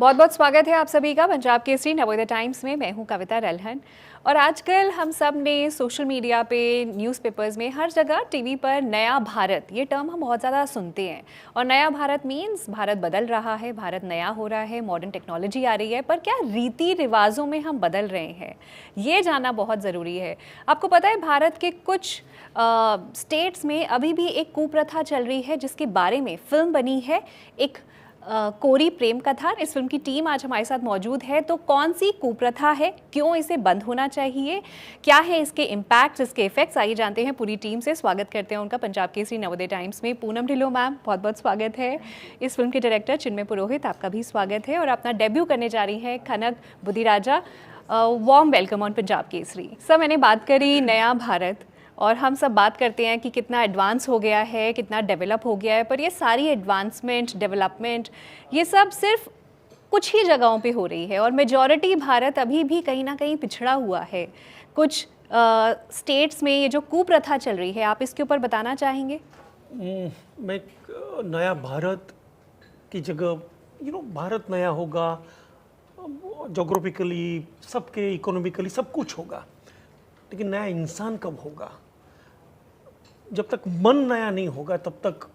बहुत बहुत स्वागत है आप सभी का पंजाब केसरी नवोदय टाइम्स में। मैं हूं कविता रल्हन और आजकल हम सब ने सोशल मीडिया पे, न्यूज़पेपर्स में, हर जगह टीवी पर नया भारत ये टर्म हम बहुत ज़्यादा सुनते हैं। और नया भारत मीन्स भारत बदल रहा है, भारत नया हो रहा है, मॉडर्न टेक्नोलॉजी आ रही है, पर क्या रीति रिवाजों में हम बदल रहे हैं, ये जानना बहुत ज़रूरी है। आपको पता है भारत के कुछ स्टेट्स में अभी भी एक कुप्रथा चल रही है जिसके बारे में फिल्म बनी है, एक कोरी प्रेम कथा। इस फिल्म की टीम आज हमारे साथ मौजूद है। तो कौन सी कुप्रथा है, क्यों इसे बंद होना चाहिए, क्या है इसके इम्पैक्ट, इसके इफेक्ट्स, आइए जानते हैं पूरी टीम से। स्वागत करते हैं उनका पंजाब केसरी नवोदय टाइम्स में। पूनम ढिल्लों मैम, बहुत बहुत स्वागत है। इस फिल्म के डायरेक्टर चिन्मय पुरोहित, आपका भी स्वागत है। और अपना डेब्यू करने जा रही है Khanak Buddhiraja, warm welcome on Punjab Kesari. Sir, मैंने बात करी नया भारत और हम सब बात करते हैं कि कितना एडवांस हो गया है, कितना डेवलप हो गया है, पर ये सारी एडवांसमेंट, डेवलपमेंट, ये सब सिर्फ कुछ ही जगहों पे हो रही है और मेजॉरिटी भारत अभी भी कहीं ना कहीं पिछड़ा हुआ है। कुछ स्टेट्स में ये जो कुप्रथा चल रही है, आप इसके ऊपर बताना चाहेंगे? मैं नया भारत की जगह भारत नया होगा, जोग्राफिकली, सबके इकोनॉमिकली सब कुछ होगा, लेकिन नया इंसान कब होगा? जब तक मन नया नहीं होगा तब तक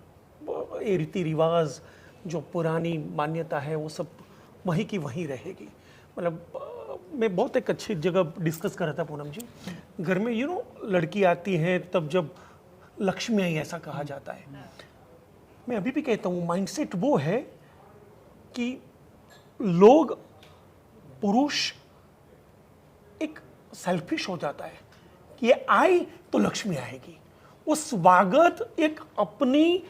ये रीति रिवाज, जो पुरानी मान्यता है, वो सब वहीं की वहीं रहेगी। मतलब मैं बहुत एक अच्छी जगह डिस्कस कर रहा था पूनम जी, घर में लड़की आती है तब जब लक्ष्मी आई ऐसा कहा जाता है। मैं अभी भी कहता हूँ माइंडसेट वो है कि लोग, पुरुष एक सेल्फिश हो जाता है कि ये आई तो लक्ष्मी आएगी। वो स्वागत एक अपनी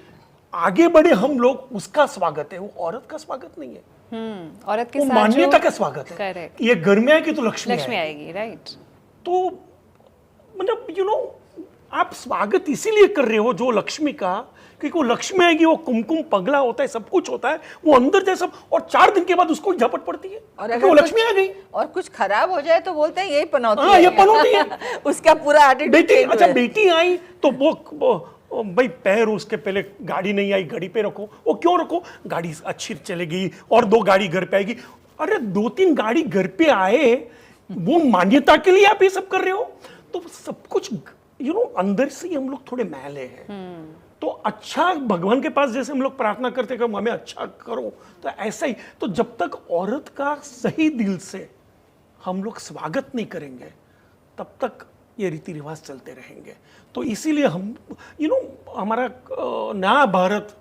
आगे बढ़े हम लोग, उसका स्वागत है, वो औरत का स्वागत नहीं है। औरत के वो साथ मान्यता का स्वागत है। करेक्ट, ये घर में आएगी तो लक्ष्मी आएगी, राइट। तो मतलब आप स्वागत इसीलिए कर रहे हो जो लक्ष्मी का, क्योंकि वो लक्ष्मी आएगी, वो कुमकुम पगला होता है, सब कुछ होता है, वो अंदर जैसा, और 4 दिन के बाद उसको झपट पड़ती है और अगर वो लक्ष्मी आ गई और कुछ खराब हो जाए तो बोलते हैं यही पनौती है। ये पनौती है। उसका पूरा एटीट्यूड। अच्छा, बेटी आई तो वो भाई पैर उसके पहले गाड़ी नहीं आई, गाड़ी पे रखो। वो क्यों रखो? गाड़ी अच्छी चलेगी और 2 गाड़ी घर पे आएगी। अरे 2-3 गाड़ी घर पे आए, वो मान्यता के लिए आप ये सब कर रहे हो? तो सब कुछ अंदर से ही हम लोग थोड़े मैले हैं। तो अच्छा, भगवान के पास जैसे हम लोग प्रार्थना करते कि हमें अच्छा करो, तो ऐसा ही। तो जब तक औरत का सही दिल से हम लोग स्वागत नहीं करेंगे तब तक ये रीति रिवाज चलते रहेंगे। तो इसीलिए हम हमारा नया भारत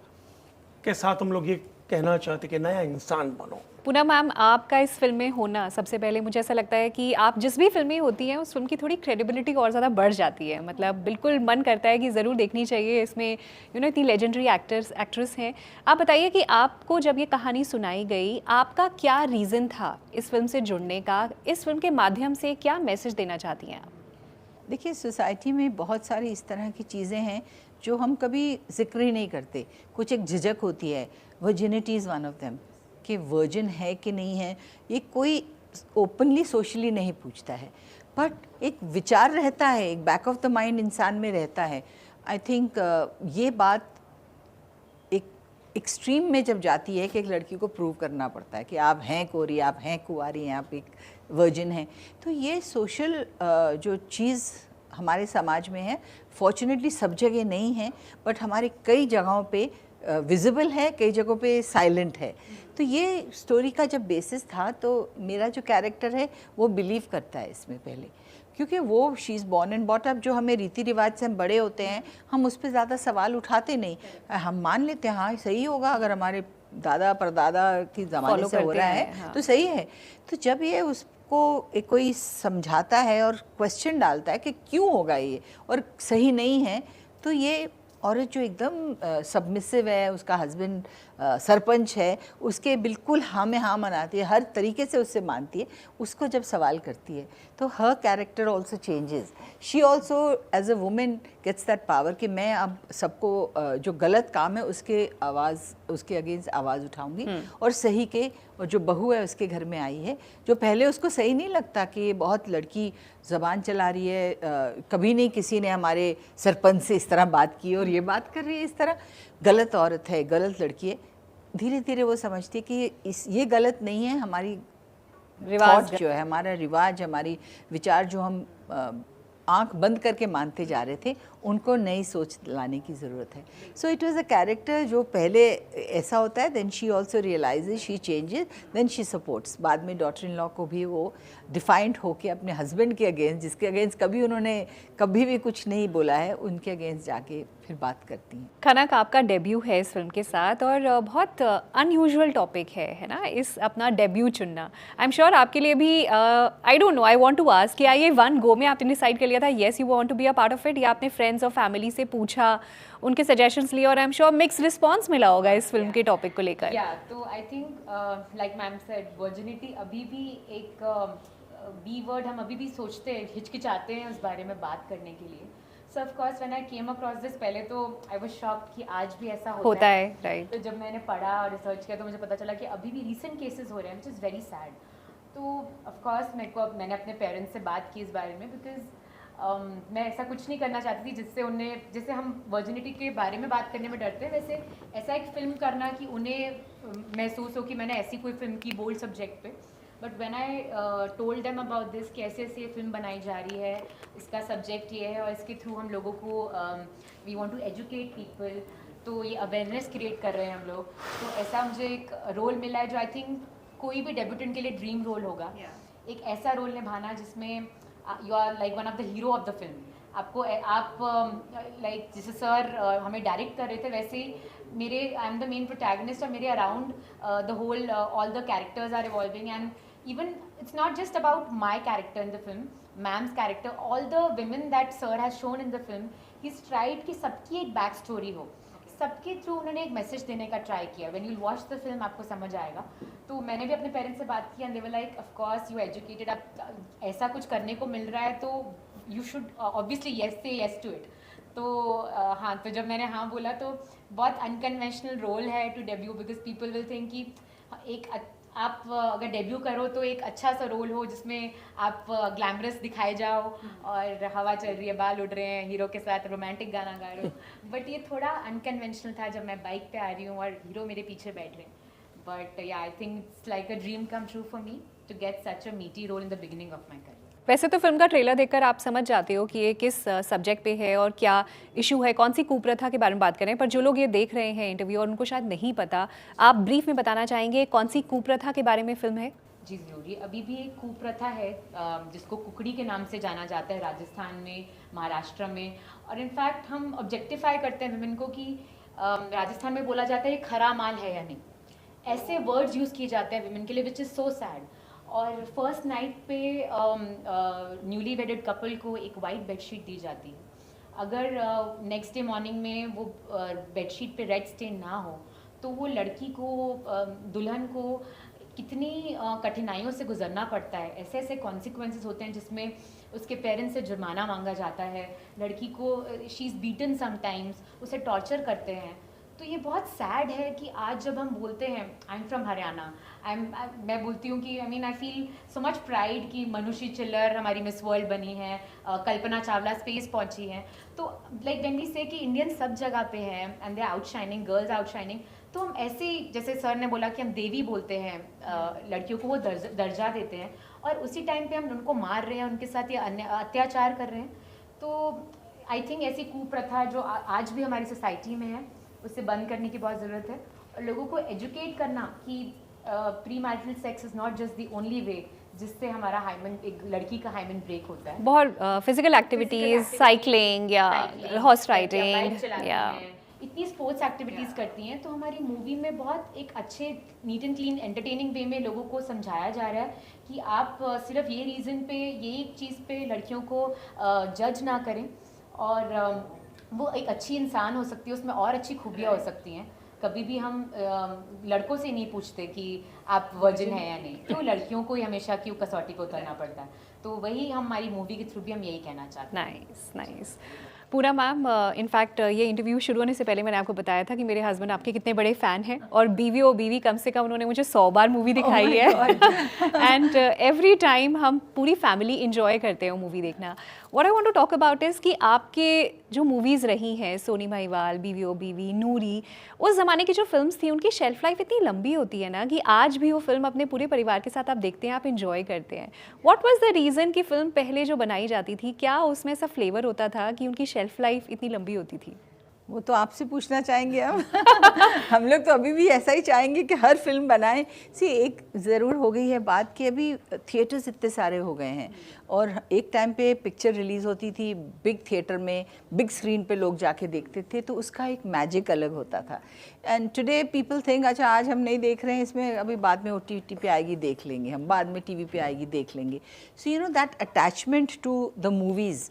के साथ हम लोग ये कहना चाहते कि नया इंसान बनो। पूनम मैम, आपका इस फिल्म में होना, सबसे पहले मुझे ऐसा लगता है कि आप जिस भी फिल्म में होती हैं उस फिल्म की थोड़ी क्रेडिबिलिटी और ज़्यादा बढ़ जाती है। मतलब बिल्कुल मन करता है कि ज़रूर देखनी चाहिए। इसमें इतनी लेजेंडरी एक्ट्रेस हैं। आप बताइए कि आपको जब ये कहानी सुनाई गई, आपका क्या रीज़न था इस फिल्म से जुड़ने का? इस फिल्म के माध्यम से क्या मैसेज देना चाहती हैं आप? देखिए, सोसाइटी में बहुत सारी इस तरह की चीज़ें हैं जो हम कभी जिक्र ही नहीं करते। कुछ एक झिझक होती है, virginity is one of them, कि वर्जिन है कि नहीं है, ये कोई ओपनली सोशली नहीं पूछता है, बट एक विचार रहता है, एक बैक ऑफ द माइंड इंसान में रहता है। आई थिंक ये बात एक एक्सट्रीम में जब जाती है कि एक लड़की को प्रूव करना पड़ता है कि आप हैं कोरी, आप हैं कुंवारी हैं, आप एक वर्जिन हैं, तो ये सोशल जो चीज़ हमारे समाज में है, फॉर्चुनेटली सब जगह नहीं है, बट हमारे कई जगहों पे विजिबल है, कई जगहों पे साइलेंट है। तो ये स्टोरी का जब बेसिस था, तो मेरा जो कैरेक्टर है वो बिलीव करता है इसमें पहले, क्योंकि वो she is born and brought up. जो हमें रीति रिवाज से हम बड़े होते हैं, हम उस पर ज़्यादा सवाल उठाते नहीं, हम मान लेते हैं हाँ सही होगा, अगर हमारे दादा परदादा की ज़माने से हो रहा है हाँ, तो सही है। तो जब ये उसको कोई समझाता है और क्वेश्चन डालता है कि क्यों होगा ये और सही नहीं है, तो ये औरत जो एकदम सबमिसिव है, उसका हस्बैंड सरपंच है, उसके बिल्कुल हाँ में हाँ मनाती है, हर तरीके से उससे मानती है, उसको जब सवाल करती है तो हर character also changes. She also as a women gets that power कि मैं अब सबको जो गलत काम है उसके अगेंस्ट आवाज़ उठाऊंगी और सही के, और जो बहू है उसके घर में आई है, जो पहले उसको सही नहीं लगता कि ये बहुत लड़की ज़बान चला रही है, कभी नहीं किसी ने हमारे सरपंच से इस तरह बात की और ये बात कर रही है इस तरह, गलत औरत है, गलत लड़की है। धीरे धीरे वो समझती है कि ये गलत नहीं है, हमारी रिवाज थॉट जो है, हमारा रिवाज, हमारी विचार जो हम आंख बंद करके मानते जा रहे थे, उनको नई सोच लाने की ज़रूरत है. So it was a character जो पहले ऐसा होता है, then she also realises, she changes, then she supports. बाद में डॉटर इन लॉ को भी वो डिफाइंड होके अपने हस्बैंड के अगेंस्ट, जिसके अगेंस्ट कभी उन्होंने कभी भी कुछ नहीं बोला है, उनके अगेंस्ट जाके फिर बात करती हैं. खनक, आपका डेब्यू है इस फिल्म के साथ और बहुत अनयूजुअल टॉपिक है ना, इस अपना डेब्यू चुनना. आई एम श्योर आपके लिए भी, I don't know, I want to ask कि ये वन गो में आपने डिसाइड कर लिया था yes you want to be a part of it, या आपने फ्रेंड्स और फैमिली से पूछा, उनके सजेशंस लिए, और I am sure mix response मिला होगा इस फिल्म के टॉपिक को लेकर? या तो I think like ma'am said, virginity अभी भी एक बी वर्ड हम अभी भी सोचते हैं, हिचकिचाते हैं उस बारे में बात करने के लिए. सो of course when I came across this, पहले तो आई वाज शॉक्ड कि आज भी ऐसा होता है. राइट. तो जब मैंने पढ़ा और रिसर्च किया तो मुझे पता चला कि अभी भी रीसेंट केसेस हो रहे हैं, व्हिच इज़ वेरी सैड. तो ऑफ कोर्स मैंने अपने पेरेंट्स से बात की इस बारे में, बिकॉज मैं ऐसा कुछ नहीं करना चाहती थी जिससे उन्हें, जैसे हम वर्जिनिटी के बारे में बात करने में डरते हैं, वैसे ऐसा एक फ़िल्म करना कि उन्हें महसूस हो कि मैंने ऐसी कोई फ़िल्म की बोल्ड सब्जेक्ट पे. But when I told them about this कि ऐसे ऐसे ये फिल्म बनाई जा रही है, इसका सब्जेक्ट ये है और इसके थ्रू हम लोगों को we want to educate people, तो ये अवेयरनेस क्रिएट कर रहे हैं हम लोग. तो ऐसा मुझे एक रोल मिला है जो आई थिंक कोई भी डेब्यूटेंट के लिए ड्रीम रोल होगा. एक ऐसा रोल निभाना जिसमें you are like one of the hero of the film. आपको आप लाइक जैसे सर हमें डायरेक्ट कर रहे थे, वैसे ही मेरे, I am the main protagonist और मेरे around the whole all the characters are evolving. And even it's not just about my character in the film, ma'am's character, all the women that sir has shown in the film, he's tried कि सबकी एक back story हो, सबके through उन्होंने एक message देने का try किया. When you watch the film आपको समझ आएगा. तो मैंने भी अपने पेरेंट्स से बात की and they were like of course you educated, आप ऐसा कुछ करने को मिल रहा है तो you should obviously yes say yes to it. तो हाँ, तो जब मैंने हाँ बोला तो बहुत अनकन्वेंशनल रोल है to debut, because people will think कि एक आप अगर डेब्यू करो तो एक अच्छा सा रोल हो जिसमें आप ग्लैमरस दिखाए जाओ और हवा चल रही है, बाल उड़ रहे हैं, हीरो के साथ रोमांटिक गाना गा रहे हो. बट ये थोड़ा अनकन्वेंशनल था जब मैं बाइक पे आ रही हूँ और हीरो मेरे पीछे बैठ रहे हैं. But yeah I think it's like a dream come true for me to get such a meaty role in the beginning of my career. वैसे तो फिल्म का ट्रेलर देखकर आप समझ जाते हो कि ये किस सब्जेक्ट पे है और क्या इशू है, कौन सी कुप्रथा के बारे में बात करें. पर जो लोग ये देख रहे हैं इंटरव्यू और उनको शायद नहीं पता, आप ब्रीफ में बताना चाहेंगे कौन सी कुप्रथा के बारे में फिल्म है? जी ज़रूर. ये अभी भी एक कुप्रथा है जिसको कुकड़ी के नाम से जाना जाता है राजस्थान में, महाराष्ट्र में. और इनफैक्ट हम ऑब्जेक्टिफाई करते हैं विमेन को कि राजस्थान में बोला जाता है ये खरा माल है या नहीं, ऐसे वर्ड्स यूज़ किए जाते हैं विमेन के लिए, विच इज़ सो सैड. और फर्स्ट नाइट पे न्यूली वेडेड कपल को एक वाइट बेडशीट दी जाती है. अगर नेक्स्ट डे मॉर्निंग में वो बेडशीट पे रेड स्टेन ना हो तो वो लड़की को, दुल्हन को कितनी कठिनाइयों से गुजरना पड़ता है. ऐसे ऐसे कॉन्सिक्वेंसेस होते हैं जिसमें उसके पेरेंट्स से जुर्माना मांगा जाता है, लड़की को शी इज़ बीटन समटाइम्स, उसे टॉर्चर करते हैं. तो ये बहुत सैड है कि आज जब हम बोलते हैं आई एम फ्रॉम हरियाणा, मैं बोलती हूँ कि I feel so much pride कि मनुषी चिल्लर हमारी मिस वर्ल्ड बनी है, कल्पना चावला स्पेस पहुँची हैं. तो लाइक व्हेन वी से कि इंडियन सब जगह पे हैं and they outshining, girls outshining, तो हम ऐसे ही, जैसे सर ने बोला कि हम देवी बोलते हैं लड़कियों को, वो दर्जा देते हैं और उसी टाइम पे हम उनको मार रहे हैं, उनके साथ ये अत्याचार कर रहे हैं. तो आई थिंक ऐसी कुप्रथा जो आज भी हमारी सोसाइटी में है, उसे बंद करने की बहुत ज़रूरत है. और लोगों को एजुकेट करना कि pre marital sex is not just the only way जिससे हमारा हाइमन, एक लड़की का हाइमन ब्रेक होता है. बहुत फिजिकल एक्टिविटीज, साइकिलिंग या हॉर्स राइडिंग या इतनी स्पोर्ट्स एक्टिविटीज़ करती हैं. तो हमारी मूवी में बहुत एक अच्छे नीट एंड क्लीन एंटरटेनिंग वे में लोगों को समझाया जा रहा है कि आप सिर्फ ये रीज़न पे, ये एक चीज़ पे लड़कियों को जज ना करें और वो एक अच्छी इंसान हो सकती है, उसमें और अच्छी खूबियाँ हो सकती हैं. कभी भी हम लड़कों से नहीं पूछते कि आप वर्जिन हैं या नहीं, क्यों लड़कियों को ही हमेशा क्यों कसौटी को उतरना पड़ता है. तो वही हमारी मूवी के थ्रू भी हम यही कहना चाहते हैं. Nice nice. पूरा मैम, इनफैक्ट ये इंटरव्यू शुरू होने से पहले मैंने आपको बताया था कि मेरे हस्बैंड आपके कितने बड़े फ़ैन हैं और बीवी कम से कम उन्होंने मुझे 100 बार मूवी दिखाई है. एंड एवरी टाइम हम पूरी फैमिली इंजॉय करते हैं मूवी देखना. What I want to talk about is कि आपके जो मूवीज़ रही हैं, सोनी महिवाल, बीवी ओ बीवी, नूरी, उस ज़माने की जो फिल्म्स थी उनकी शेल्फ लाइफ इतनी लंबी होती है ना कि आज भी वो फिल्म अपने पूरे परिवार के साथ आप देखते हैं, आप इंजॉय करते हैं। व्हाट वाज द रीज़न कि फ़िल्म पहले जो बनाई जाती थी, क्या उसमें ऐसा फ्लेवर होता था कि उनकी शेल्फ लाइफ इतनी लंबी होती थी? वो तो आपसे पूछना चाहेंगे हम। हम लोग तो अभी भी ऐसा ही चाहेंगे कि हर फिल्म बनाएं। सी एक ज़रूर हो गई है बात कि अभी थिएटर्स इतने सारे हो गए हैं और एक टाइम पे पिक्चर रिलीज़ होती थी बिग थिएटर में, बिग स्क्रीन पे लोग जाके देखते थे, तो उसका एक मैजिक अलग होता था। एंड टुडे पीपल थिंक अच्छा आज हम नहीं देख रहे हैं, इसमें अभी बाद में OTT पे आएगी देख लेंगे, हम बाद में TV पे आएगी देख लेंगे। So you know that attachment to the movies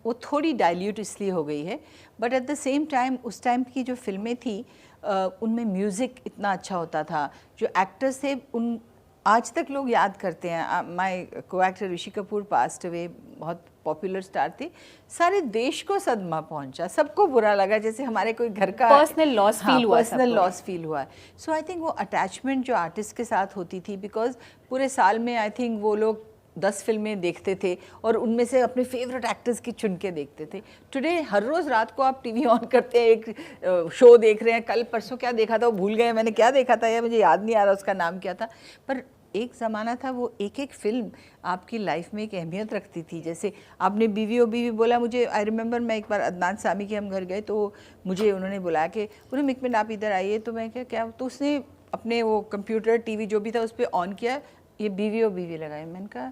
वो थोड़ी डाइल्यूट इसलिए हो गई है, but at the same time उस टाइम की जो फिल्में थी उनमें म्यूज़िक इतना अच्छा होता था, जो एक्टर्स थे उन आज तक लोग याद करते हैं। माय को actor Rishi Kapoor passed away, बहुत पॉपुलर स्टार थे, सारे देश को सदमा पहुंचा, सबको बुरा लगा, जैसे हमारे कोई घर का पर्सनल लॉस फील हुआ, पर्सनल लॉस फील हुआ। सो आई थिंक वो अटैचमेंट जो आर्टिस्ट के साथ होती थी, बिकॉज पूरे साल में आई थिंक वो लोग 10 फिल्में देखते थे और उनमें से अपने फेवरेट एक्टर्स की चुन के देखते थे। टुडे हर रोज़ रात को आप TV ऑन करते हैं, एक शो देख रहे हैं, कल परसों क्या देखा था वो भूल गए, मैंने क्या देखा था या मुझे याद नहीं आ रहा उसका नाम क्या था। पर एक ज़माना था वो एक एक फिल्म आपकी लाइफ में एक अहमियत रखती थी। जैसे आपने बीवी ओ बीवी बोला, मुझे आई रिमेंबर मैं एक बार अदनान सामी के हम घर गए तो मुझे उन्होंने बुलाया कि उन्होंने एक मिनट आप इधर आइए, तो मैं क्या तो उसने अपने वो कंप्यूटर TV जो भी था उस पर ऑन किया, ये बीवी ओ बीवी लगाया। मैंने कहा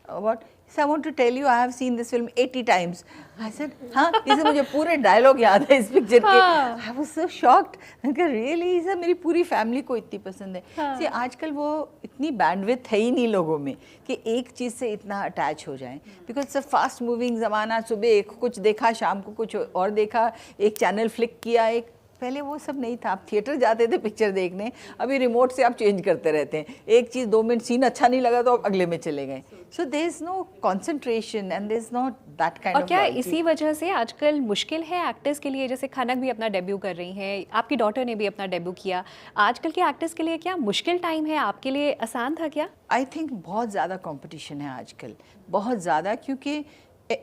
what? So I want to tell you I have seen this film 80 times. I said हाँ, इसे मुझे पूरे डायलॉग याद है इस पिक्चर के। I was so shocked. मैंने कहा really इसे मेरी पूरी फैमिली को इतनी पसंद है। See, आजकल वो इतनी बैंडविड्थ है ही नहीं लोगों में कि एक चीज़ से इतना अटैच हो जाएं, बिकॉज सब फास्ट मूविंग ज़माना, सुबह कुछ देखा, शाम को कुछ और देखा, एक चैनल फ्लिक किया, एक पहले वो सब नहीं था। आप थिएटर जाते थे पिक्चर देखने, अभी रिमोट से आप चेंज करते रहते हैं, एक चीज़ 2 मिनट सीन अच्छा नहीं लगा तो आप अगले में चले गए। So there is no concentration and there is not that kind of. और क्या इसी वजह से आजकल मुश्किल है एक्टर्स के लिए, जैसे खनक भी अपना डेब्यू कर रही हैं, आपकी डॉटर ने भी अपना डेब्यू किया, आजकल के एक्टर्स के लिए क्या मुश्किल टाइम है, आपके लिए आसान था क्या? आई थिंक बहुत ज़्यादा कंपटीशन है आजकल, बहुत ज़्यादा, क्योंकि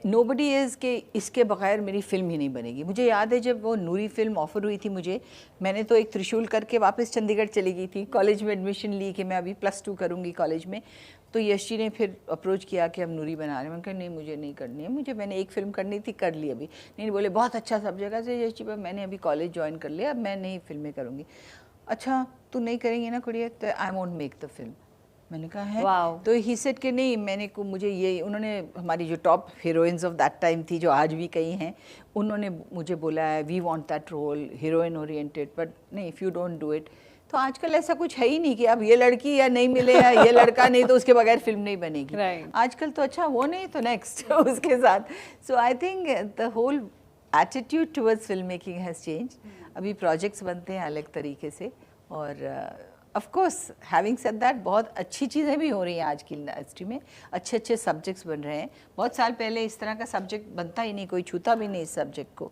नोबडी इज़ के इसके बगैर मेरी फ़िल्म ही नहीं बनेगी। मुझे याद है जब वो नूरी फिल्म ऑफ़र हुई थी मुझे, मैंने तो एक त्रिशूल करके वापस चंडीगढ़ चली गई थी, कॉलेज में एडमिशन ली कि मैं अभी +2 करूँगी कॉलेज में। तो यश जी ने फिर अप्रोच किया कि हम नूरी बना रहे हैं। मैंने कहा नहीं मुझे नहीं करनी है, मैंने एक फ़िल्म करनी थी, कर ली अभी। नहीं बोले बहुत अच्छा सब्जेक्ट है यश जी, पर मैंने अभी कॉलेज ज्वाइन कर लिया, अब मैं नहीं फिल्में करूँगी। अच्छा तू नहीं करेंगी ना कुड़िया, तो I want make the film. मैंने कहा है wow. तो ही सेड कि नहीं, मुझे ये, उन्होंने हमारी जो top heroines of that time थी जो आज भी कई हैं, उन्होंने मुझे बोला है we want that role, heroine oriented, but नहीं if you don't do it. तो आजकल ऐसा कुछ है ही नहीं कि अब ये लड़की या नहीं मिले या ये लड़का नहीं तो उसके बगैर फिल्म नहीं बनेगी। right. आजकल तो अच्छा वो नहीं तो नेक्स्ट उसके साथ। So I think the whole attitude towards film making has change. अभी प्रोजेक्ट्स बनते हैं अलग तरीके से, और of course having said that बहुत अच्छी चीज़ें भी हो रही हैं आज की इंडस्ट्री में, अच्छे अच्छे सब्जेक्ट्स बन रहे हैं। बहुत साल पहले इस तरह का सब्जेक्ट बनता ही नहीं, कोई छूता भी नहीं इस सब्जेक्ट को।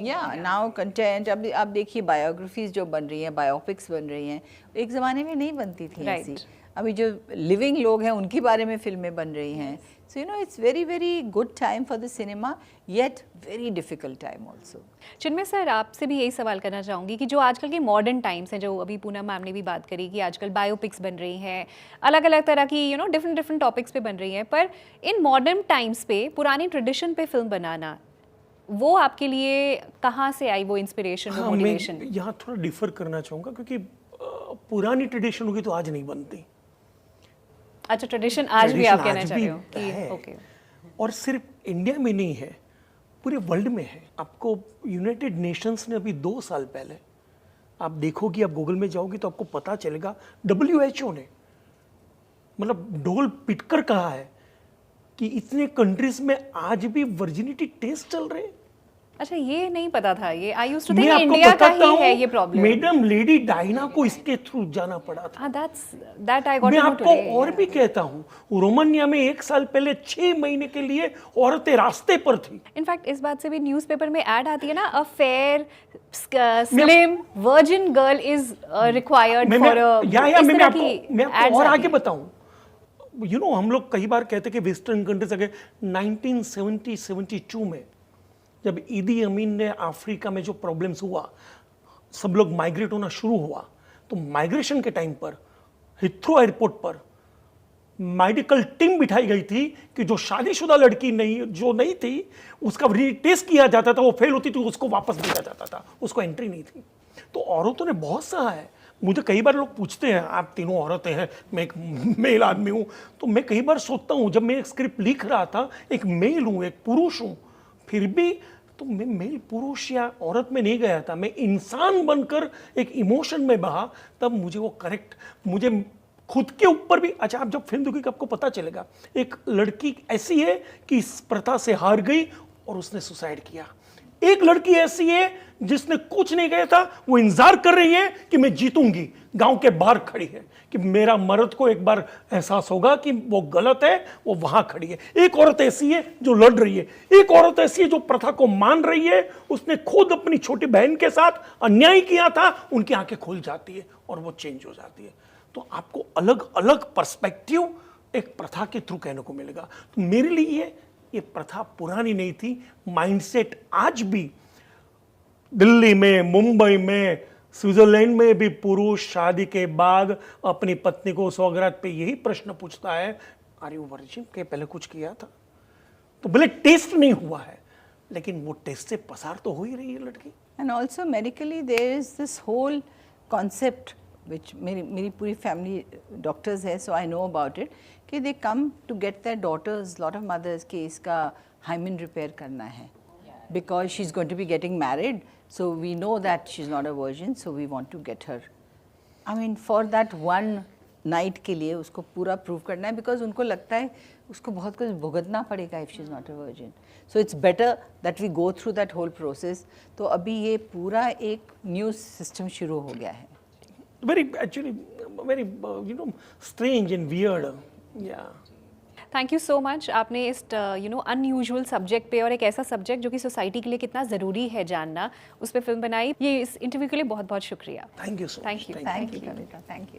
या नाउ कंटेंट, अब आप देखिए बायोग्राफीज जो बन रही हैं, बायोपिक्स बन रही हैं, एक ज़माने में नहीं बनती थी ऐसी। अभी जो लिविंग लोग हैं उनके बारे में फिल्में बन रही हैं। सो you no it's very very good time for the cinema, yet very difficult time also. Chinmay sir, आपसे भी यही सवाल करना चाहूँगी कि जो आजकल के मॉडर्न टाइम्स हैं, जो अभी पूनम मैम ने भी बात करी कि आजकल बायोपिक्स बन रही हैं, अलग अलग तरह की डिफरेंट टॉपिक्स पे बन रही हैं, पर इन मॉडर्न टाइम्स पे पुरानी ट्रेडिशन पे फिल्म बनाना, वो आपके लिए कहाँ से आई वो इंस्पिरेशन, वो मोटिवेशन? मैं यहाँ थोड़ा डिफर करना चाहूँगा, क्योंकि पुरानी ट्रेडिशन होगी तो आज नहीं बनती। अच्छा, ट्रेडिशन आज भी आप कहना चाह रहे हो कि ओके। और सिर्फ इंडिया में नहीं है, पूरे वर्ल्ड में है। आपको यूनाइटेड नेशंस ने अभी 2 साल पहले, आप देखोगी, आप गूगल में जाओगी तो आपको पता चलेगा, WHO ने मतलब ढोल पिटकर कहा है कि इतने कंट्रीज में आज भी वर्जिनिटी टेस्ट चल रहे हैं। अच्छा, ये नहीं पता था। ये I used to think India का ही है ये प्रॉब्लम। मैडम लेडी डायना को इसके थ्रू जाना पड़ा था। दैट आई गॉट मैं टू नो आपको टुडे। और भी कहता हूँ, रोमानिया में 1 साल पहले 6 महीने के लिए औरतें रास्ते पर थी। इनफैक्ट इस बात से भी न्यूज़पेपर में ऐड आती है ना, a fair slim virgin girl is required for मैं आपको और आगे बताऊं, हम लोग कई बार कहते कि वेस्टर्न कंट्रीज अगर 1972 में जब ईदी अमीन ने अफ्रीका में जो प्रॉब्लम्स हुआ, सब लोग माइग्रेट होना शुरू हुआ, तो माइग्रेशन के टाइम पर हिथ्रो एयरपोर्ट पर मेडिकल टीम बिठाई गई थी कि जो शादीशुदा लड़की नहीं थी उसका टेस्ट किया जाता था, वो फेल होती थी, उसको वापस भेजा जाता था, उसको एंट्री नहीं थी। तो औरतों ने बहुत सहा है। मुझे कई बार लोग पूछते हैं आप तीनों औरतें हैं, मैं एक मेल आदमी हूँ, तो मैं कई बार सोचता हूँ जब मैं एक स्क्रिप्ट लिख रहा था, एक मेल हूँ, एक पुरुष हूँ, फिर भी तो मैं मेल पुरुष या औरत में नहीं गया था, मैं इंसान बनकर एक इमोशन में बहा, तब मुझे वो करेक्ट, मुझे खुद के ऊपर भी। अच्छा, आप जब फिल्म देखोगे आपको पता चलेगा एक लड़की ऐसी है कि इस प्रथा से हार गई और उसने सुसाइड किया, एक लड़की ऐसी है जिसने कुछ नहीं किया था, वो इंतजार कर रही है कि मैं जीतूंगी, गांव के बाहर खड़ी है कि मेरा मर्द को एक बार एहसास होगा कि वो गलत है, वो वहां खड़ी है। एक औरत ऐसी है जो लड़ रही है, एक औरत ऐसी है जो प्रथा को मान रही है, उसने खुद अपनी छोटी बहन के साथ अन्याय किया था, उनकी आंखें खुल जाती है और वो चेंज हो जाती है। तो आपको अलग अलग पर्सपेक्टिव एक प्रथा के थ्रू कहने को मिलेगा। तो मेरे लिए ये प्रथा पुरानी नहीं थी, माइंडसेट आज भी दिल्ली में, मुंबई में, स्विट्जरलैंड में भी पुरुष शादी के बाद अपनी पत्नी को सौगात पे यही प्रश्न पूछता है, आर यू वर्जिन, के पहले कुछ किया था? तो भले टेस्ट नहीं हुआ है, लेकिन वो टेस्ट से पसार तो हो ही रही है लड़की। And also medically there is this whole concept which मेरी पूरी फैमिली डॉक्टर्स है, so I know about it, कि they come to get their daughters, lot of mothers, कि इसका हाइमेन रिपेयर करना है because she's going to be getting married, so we know that she's not a virgin, so we want to get her. I mean, for that one night के लिए उसको पूरा prove करना है, because उनको लगता है उसको बहुत कुछ भुगतना पड़ेगा if she's not a virgin. So it's better that we go through that whole process. तो अभी ये पूरा एक new system शुरू हो गया है. Actually, very strange and weird. Yeah. Thank you so much. आपने इस अनयूजुअल सब्जेक्ट पे, और एक ऐसा सब्जेक्ट जो कि सोसाइटी के लिए कितना ज़रूरी है जानना, उस पर फिल्म बनाई। ये इस इंटरव्यू के लिए बहुत बहुत शुक्रिया। Thank you so much. Thank you. Thank you, Kavita. Thank you.